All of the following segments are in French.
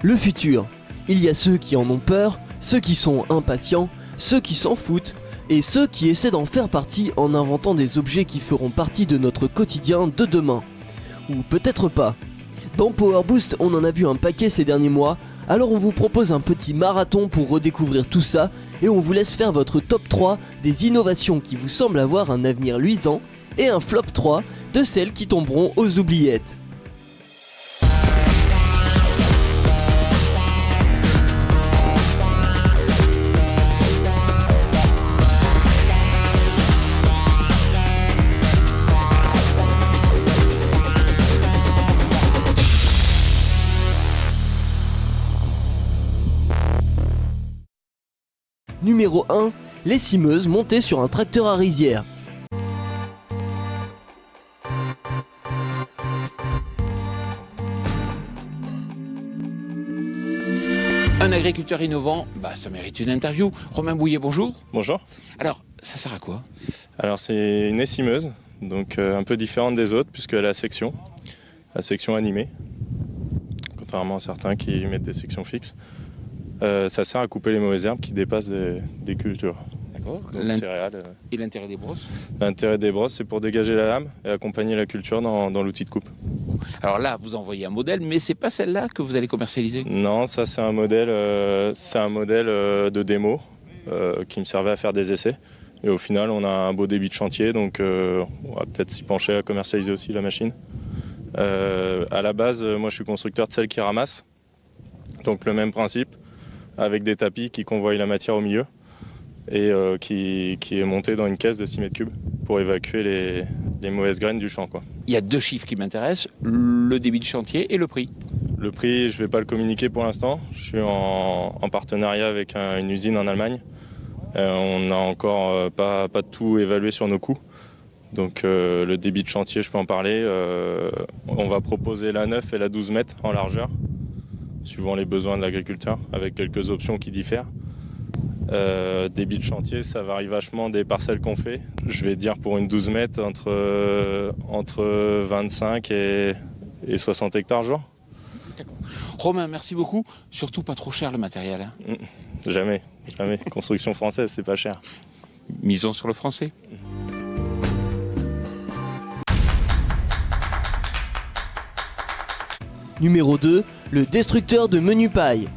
Le futur. Il y a ceux qui en ont peur, ceux qui sont impatients, ceux qui s'en foutent, et ceux qui essaient d'en faire partie en inventant des objets qui feront partie de notre quotidien de demain. Ou peut-être pas. Dans Power Boost, on en a vu un paquet ces derniers mois, alors on vous propose un petit marathon pour redécouvrir tout ça, et on vous laisse faire votre top 3 des innovations qui vous semblent avoir un avenir luisant, et un flop 3 de celles qui tomberont aux oubliettes. Numéro 1, les cimeuses montées sur un tracteur à rizière. Un agriculteur innovant, ça mérite une interview. Romain Bouillet, bonjour. Bonjour. Alors, ça sert à quoi? Alors c'est une essimeuse, donc un peu différente des autres puisqu'elle a la section animée, contrairement à certains qui mettent des sections fixes. Ça sert à couper les mauvaises herbes qui dépassent des cultures. D'accord. Donc céréales. Et l'intérêt des brosses? L'intérêt des brosses, c'est pour dégager la lame et accompagner la culture dans l'outil de coupe. Alors là, vous envoyez un modèle, mais c'est pas celle-là que vous allez commercialiser? Non, ça c'est un modèle de démo qui me servait à faire des essais. Et au final, on a un beau débit de chantier, donc on va peut-être s'y pencher à commercialiser aussi la machine. À la base, moi je suis constructeur de selle qui ramasse, donc le même principe, avec des tapis qui convoient la matière au milieu et qui est monté dans une caisse de 6 mètres cubes pour évacuer les mauvaises graines du champ, quoi. Il y a deux chiffres qui m'intéressent, le débit de chantier et le prix. Le prix, je ne vais pas le communiquer pour l'instant. Je suis en partenariat avec une usine en Allemagne. On n'a encore pas tout évalué sur nos coûts. Donc le débit de chantier, je peux en parler. On va proposer la 9 et la 12 mètres en largeur, suivant les besoins de l'agriculteur, avec quelques options qui diffèrent. Débit de chantier, ça varie vachement des parcelles qu'on fait. Je vais dire pour une 12 mètres entre 25 et 60 hectares jour. D'accord. Romain, merci beaucoup. Surtout pas trop cher le matériel. Hein. Jamais. Construction française, c'est pas cher. Misons sur le français. Numéro 2, le destructeur de menu paille.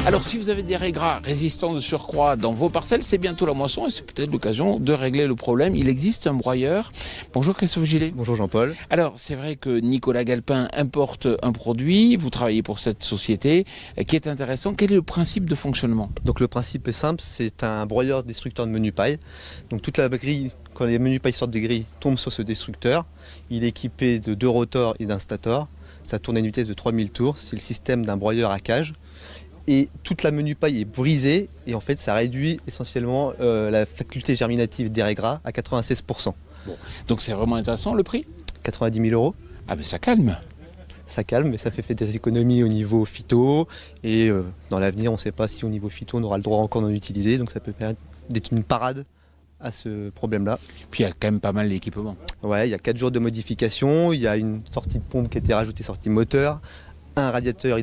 Alors si vous avez des raies gras résistants de surcroît dans vos parcelles, c'est bientôt la moisson et c'est peut-être l'occasion de régler le problème. Il existe un broyeur. Bonjour Christophe Gillet. Bonjour Jean-Paul. Alors c'est vrai que Nicolas Galpin importe un produit, vous travaillez pour cette société qui est intéressant. Quel est le principe de fonctionnement? Donc le principe est simple, c'est un broyeur destructeur de menu paille. Donc toute la grille, quand les menus paille sortent des grilles, tombe sur ce destructeur. Il est équipé de 2 rotors et d'un stator. Ça tourne à une vitesse de 3000 tours. C'est le système d'un broyeur à cage. Et toute la menu paille est brisée et en fait ça réduit essentiellement la faculté germinative des raies gras à 96%. Bon. Donc c'est vraiment intéressant le prix? 90 000 €. Ah mais ça calme. Ça calme, mais ça fait des économies au niveau phyto. Et dans l'avenir, on ne sait pas si au niveau phyto on aura le droit encore d'en utiliser. Donc ça peut permettre d'être une parade à ce problème-là. Puis il y a quand même pas mal d'équipements. Ouais, il y a 4 jours de modification. Il y a une sortie de pompe qui a été rajoutée, sortie moteur. Un radiateur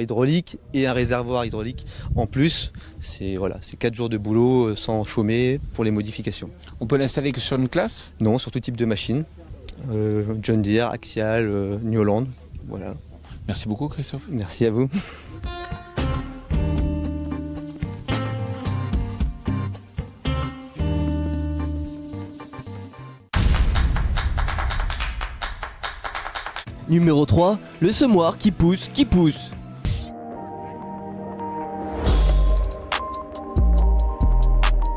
hydraulique et un réservoir hydraulique en plus. C'est 4 jours de boulot sans chômer pour les modifications. On peut l'installer que sur une classe? Non, sur tout type de machine. John Deere, Axial, New Holland. Voilà. Merci beaucoup Christophe. Merci à vous. Numéro 3, le semoir qui pousse.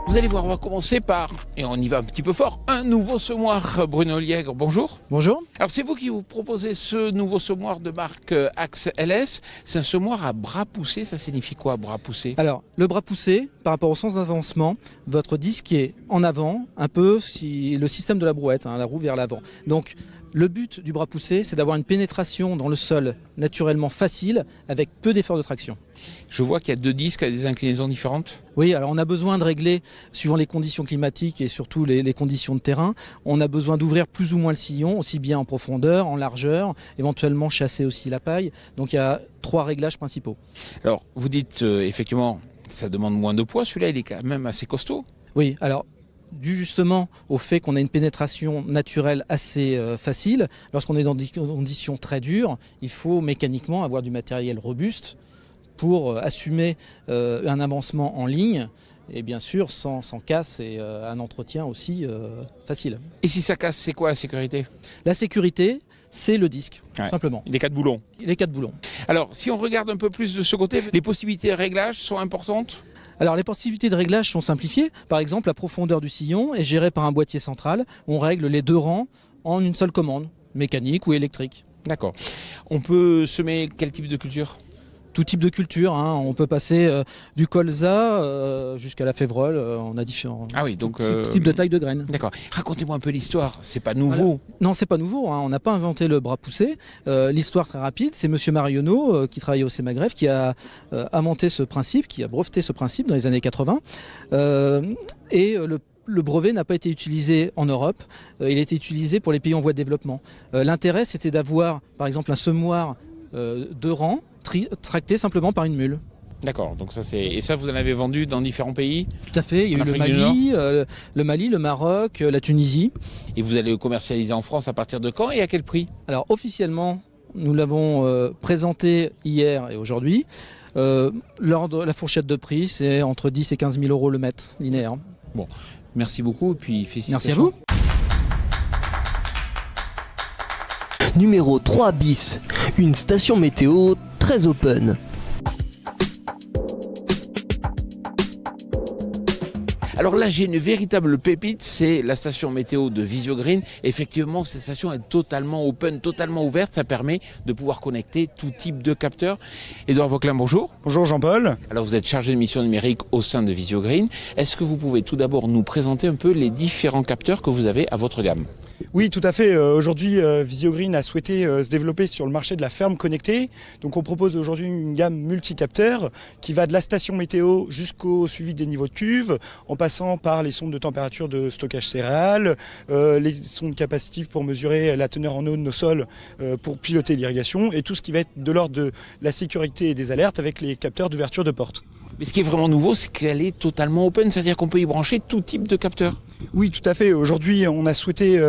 Vous allez voir, on va commencer par, et on y va un petit peu fort, un nouveau semoir. Bruno Liègre, bonjour. Bonjour. Alors c'est vous qui vous proposez ce nouveau semoir de marque Axe LS. C'est un semoir à bras poussés, ça signifie quoi bras poussés? Alors, le bras poussé, par rapport au sens d'avancement, votre disque est en avant, un peu le système de la brouette, la roue vers l'avant. Donc, Le but du bras poussé, c'est d'avoir une pénétration dans le sol naturellement facile, avec peu d'efforts de traction. Je vois qu'il y a 2 disques à des inclinaisons différentes. Oui, alors on a besoin de régler, suivant les conditions climatiques et surtout les conditions de terrain, on a besoin d'ouvrir plus ou moins le sillon, aussi bien en profondeur, en largeur, éventuellement chasser aussi la paille. Donc il y a 3 réglages principaux. Alors, vous dites effectivement, ça demande moins de poids. Celui-là, il est quand même assez costaud. Oui, alors dû justement au fait qu'on a une pénétration naturelle assez facile, lorsqu'on est dans des conditions très dures, il faut mécaniquement avoir du matériel robuste pour assumer un avancement en ligne et bien sûr sans casse et un entretien aussi facile. Et si ça casse, c'est quoi la sécurité? La sécurité, c'est le disque, tout simplement. Les 4 boulons. Les 4 boulons. Alors, si on regarde un peu plus de ce côté, les possibilités de réglage sont importantes? Alors les possibilités de réglage sont simplifiées. Par exemple, la profondeur du sillon est gérée par un boîtier central. On règle les 2 rangs en une seule commande, mécanique ou électrique. D'accord. On peut semer quel type de culture? Tout type de culture, hein. On peut passer du colza jusqu'à la févrole, on a différents tout type de taille de graines. D'accord. Racontez-moi un peu l'histoire, c'est pas nouveau. Non, c'est pas nouveau, hein. On n'a pas inventé le bras poussé. L'histoire très rapide, c'est Monsieur Marionneau qui travaillait au CEMAGREF qui a inventé ce principe, qui a breveté ce principe dans les années 80. Le brevet n'a pas été utilisé en Europe, il a été utilisé pour les pays en voie de développement. L'intérêt, c'était d'avoir, par exemple, un semoir 2 rangs, tracté simplement par une mule. D'accord, donc et ça vous en avez vendu dans différents pays? Tout à fait, il y a eu le Mali, le Maroc, la Tunisie. Et vous allez le commercialiser en France à partir de quand et à quel prix? Alors officiellement, nous l'avons présenté hier et aujourd'hui. La fourchette de prix, c'est entre 10 et 15 000 euros le mètre linéaire. Bon, merci beaucoup et puis félicitations. Merci à vous. Numéro 3 bis, une station météo très open. Alors là, j'ai une véritable pépite, c'est la station météo de Visiogreen. Effectivement, cette station est totalement open, totalement ouverte. Ça permet de pouvoir connecter tout type de capteurs. Édouard Vauquelin, bonjour. Bonjour Jean-Paul. Alors vous êtes chargé de mission numérique au sein de Visiogreen. Est-ce que vous pouvez tout d'abord nous présenter un peu les différents capteurs que vous avez à votre gamme? Oui, tout à fait. Aujourd'hui, Visiogreen a souhaité se développer sur le marché de la ferme connectée. Donc on propose aujourd'hui une gamme multicapteurs qui va de la station météo jusqu'au suivi des niveaux de cuve, en passant par les sondes de température de stockage céréales, les sondes capacitives pour mesurer la teneur en eau de nos sols pour piloter l'irrigation et tout ce qui va être de l'ordre de la sécurité et des alertes avec les capteurs d'ouverture de porte. Mais ce qui est vraiment nouveau, c'est qu'elle est totalement open, c'est-à-dire qu'on peut y brancher tout type de capteurs. Oui, tout à fait. Aujourd'hui, on a souhaité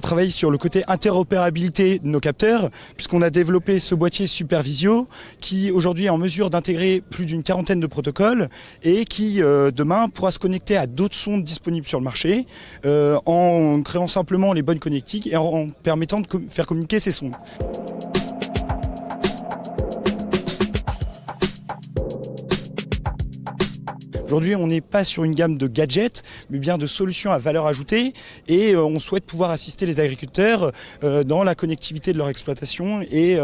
travailler sur le côté interopérabilité de nos capteurs, puisqu'on a développé ce boîtier Supervisio, qui aujourd'hui est en mesure d'intégrer plus d'une 40aine de protocoles et qui, demain, pourra se connecter à d'autres sondes disponibles sur le marché, en créant simplement les bonnes connectiques et en permettant de faire communiquer ces sondes. Aujourd'hui, on n'est pas sur une gamme de gadgets, mais bien de solutions à valeur ajoutée et on souhaite pouvoir assister les agriculteurs dans la connectivité de leur exploitation et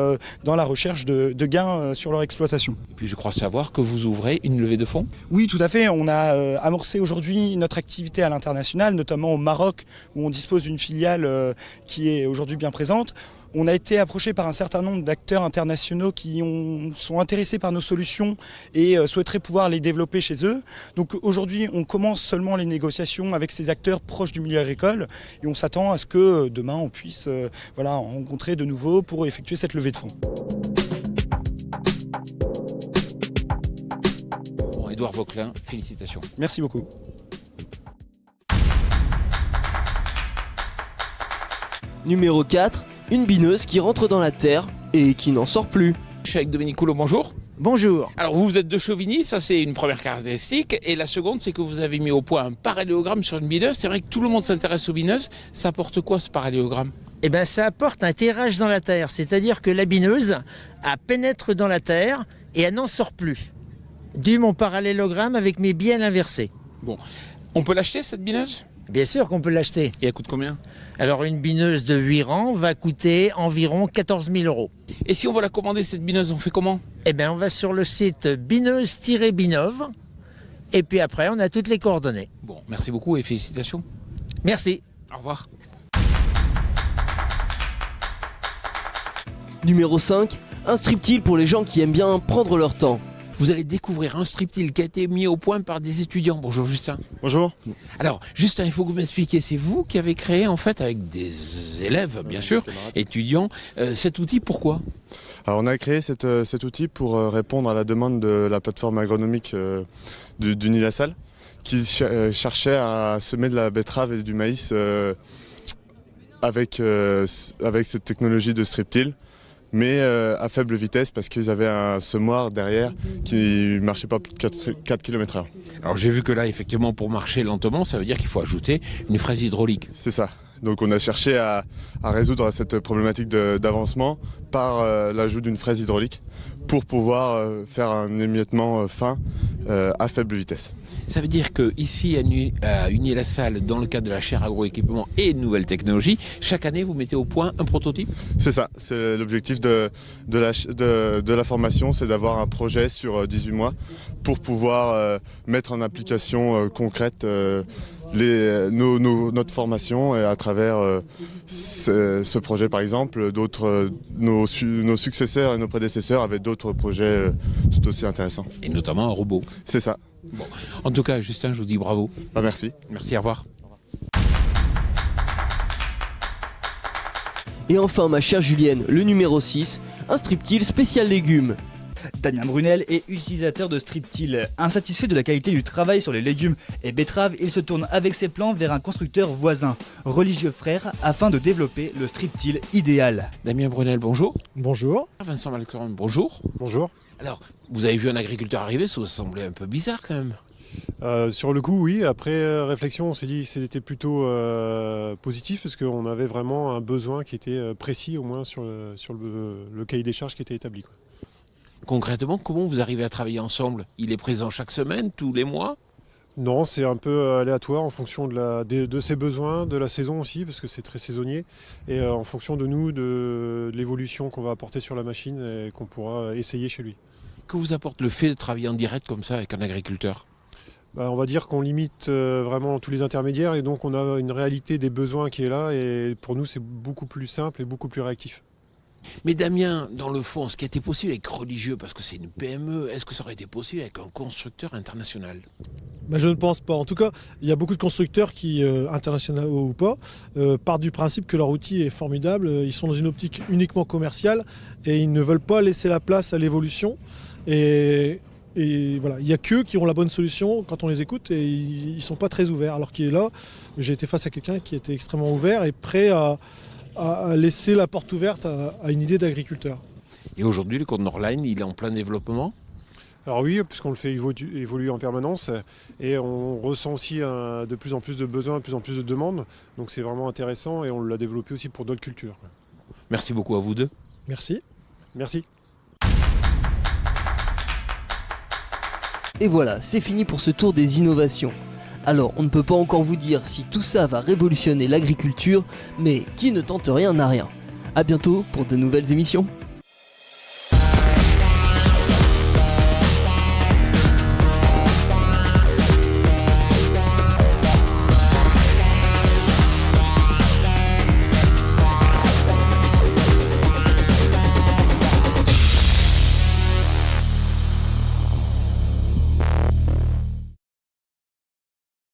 dans la recherche de gains sur leur exploitation. Et puis je crois savoir que vous ouvrez une levée de fonds. Oui, tout à fait. On a amorcé aujourd'hui notre activité à l'international, notamment au Maroc, où on dispose d'une filiale qui est aujourd'hui bien présente. On a été approché par un certain nombre d'acteurs internationaux qui sont intéressés par nos solutions et souhaiteraient pouvoir les développer chez eux. Donc aujourd'hui, on commence seulement les négociations avec ces acteurs proches du milieu agricole et on s'attend à ce que demain on puisse en rencontrer de nouveau pour effectuer cette levée de fonds. Bon, Édouard Vauquelin, félicitations. Merci beaucoup. Numéro 4, une bineuse qui rentre dans la terre et qui n'en sort plus. Je suis avec Dominique Coulot, bonjour. Bonjour. Alors vous êtes de Chauvigny, ça c'est une première caractéristique. Et la seconde, c'est que vous avez mis au point un parallélogramme sur une bineuse. C'est vrai que tout le monde s'intéresse aux bineuses. Ça apporte quoi ce parallélogramme? Eh bien ça apporte un terrage dans la terre, c'est-à-dire que la bineuse pénètre dans la terre et elle n'en sort plus. D'où mon parallélogramme avec mes bielles inversées. Bon, on peut l'acheter cette bineuse? Bien sûr qu'on peut l'acheter. Et elle coûte combien? Alors une bineuse de 8 rangs va coûter environ 14 000 euros. Et si on veut la commander cette bineuse, on fait comment? Eh bien on va sur le site bineuse-binov et puis après on a toutes les coordonnées. Bon, merci beaucoup et félicitations. Merci. Au revoir. Numéro 5, un striptease pour les gens qui aiment bien prendre leur temps. Vous allez découvrir un striptease qui a été mis au point par des étudiants. Bonjour Justin. Bonjour. Alors Justin, il faut que vous m'expliquiez, c'est vous qui avez créé en fait avec des élèves bien sûr, étudiants, cet outil, pourquoi? Alors on a créé cet outil pour répondre à la demande de la plateforme agronomique du Nid-la-Salle qui cherchait à semer de la betterave et du maïs avec cette technologie de strip-till, mais à faible vitesse parce qu'ils avaient un semoir derrière qui ne marchait pas plus de 4 km/h. Alors j'ai vu que là effectivement pour marcher lentement ça veut dire qu'il faut ajouter une fraise hydraulique. C'est ça. Donc on a cherché à résoudre cette problématique d'avancement par l'ajout d'une fraise hydraulique pour pouvoir faire un émiettement fin à faible vitesse. Ça veut dire qu'ici à Unier-la-Salle, dans le cadre de la chaire agroéquipement et nouvelles technologies, chaque année vous mettez au point un prototype? C'est ça, c'est l'objectif de la formation, c'est d'avoir un projet sur 18 mois pour pouvoir mettre en application concrète notre formation, et à travers ce projet par exemple, nos successeurs et nos prédécesseurs avaient d'autres projets tout aussi intéressants. Et notamment un robot. C'est ça. Bon. En tout cas, Justin, je vous dis bravo. Merci. Merci, au revoir. Et enfin ma chère Julienne, le numéro 6, un striptease spécial légumes. Damien Brunel est utilisateur de strip-till. Insatisfait de la qualité du travail sur les légumes et betteraves, il se tourne avec ses plans vers un constructeur voisin, Religieux Frères, afin de développer le strip-till idéal. Damien Brunel, bonjour. Bonjour. Vincent Malcoron, bonjour. Bonjour. Alors, vous avez vu un agriculteur arriver, ça vous semblait un peu bizarre quand même. Sur le coup, oui. Après réflexion, on s'est dit que c'était plutôt positif parce qu'on avait vraiment un besoin qui était précis, au moins sur le cahier des charges qui était établi, quoi. Concrètement, comment vous arrivez à travailler ensemble? Il est présent chaque semaine, tous les mois? Non, c'est un peu aléatoire en fonction de ses besoins, de la saison aussi, parce que c'est très saisonnier, et en fonction de nous, de l'évolution qu'on va apporter sur la machine et qu'on pourra essayer chez lui. Que vous apporte le fait de travailler en direct comme ça avec un agriculteur? On va dire qu'on limite vraiment tous les intermédiaires, et donc on a une réalité des besoins qui est là, et pour nous c'est beaucoup plus simple et beaucoup plus réactif. Mais Damien, dans le fond, ce qui a été possible avec Religieux, parce que c'est une PME, est-ce que ça aurait été possible avec un constructeur international? Je ne pense pas. En tout cas, il y a beaucoup de constructeurs qui, internationaux ou pas, partent du principe que leur outil est formidable. Ils sont dans une optique uniquement commerciale et ils ne veulent pas laisser la place à l'évolution. Et voilà, il n'y a qu'eux qui ont la bonne solution quand on les écoute, et ils ne sont pas très ouverts. Alors qu'il est là, j'ai été face à quelqu'un qui était extrêmement ouvert et prêt à laisser la porte ouverte à une idée d'agriculteur. Et aujourd'hui, le conteneur line, il est en plein développement? Alors oui, puisqu'on le fait évoluer en permanence, et on ressent aussi de plus en plus de besoins, de plus en plus de demandes. Donc c'est vraiment intéressant, et on l'a développé aussi pour d'autres cultures. Merci beaucoup à vous deux. Merci. Merci. Et voilà, c'est fini pour ce tour des innovations. Alors, on ne peut pas encore vous dire si tout ça va révolutionner l'agriculture, mais qui ne tente rien n'a rien. A bientôt pour de nouvelles émissions.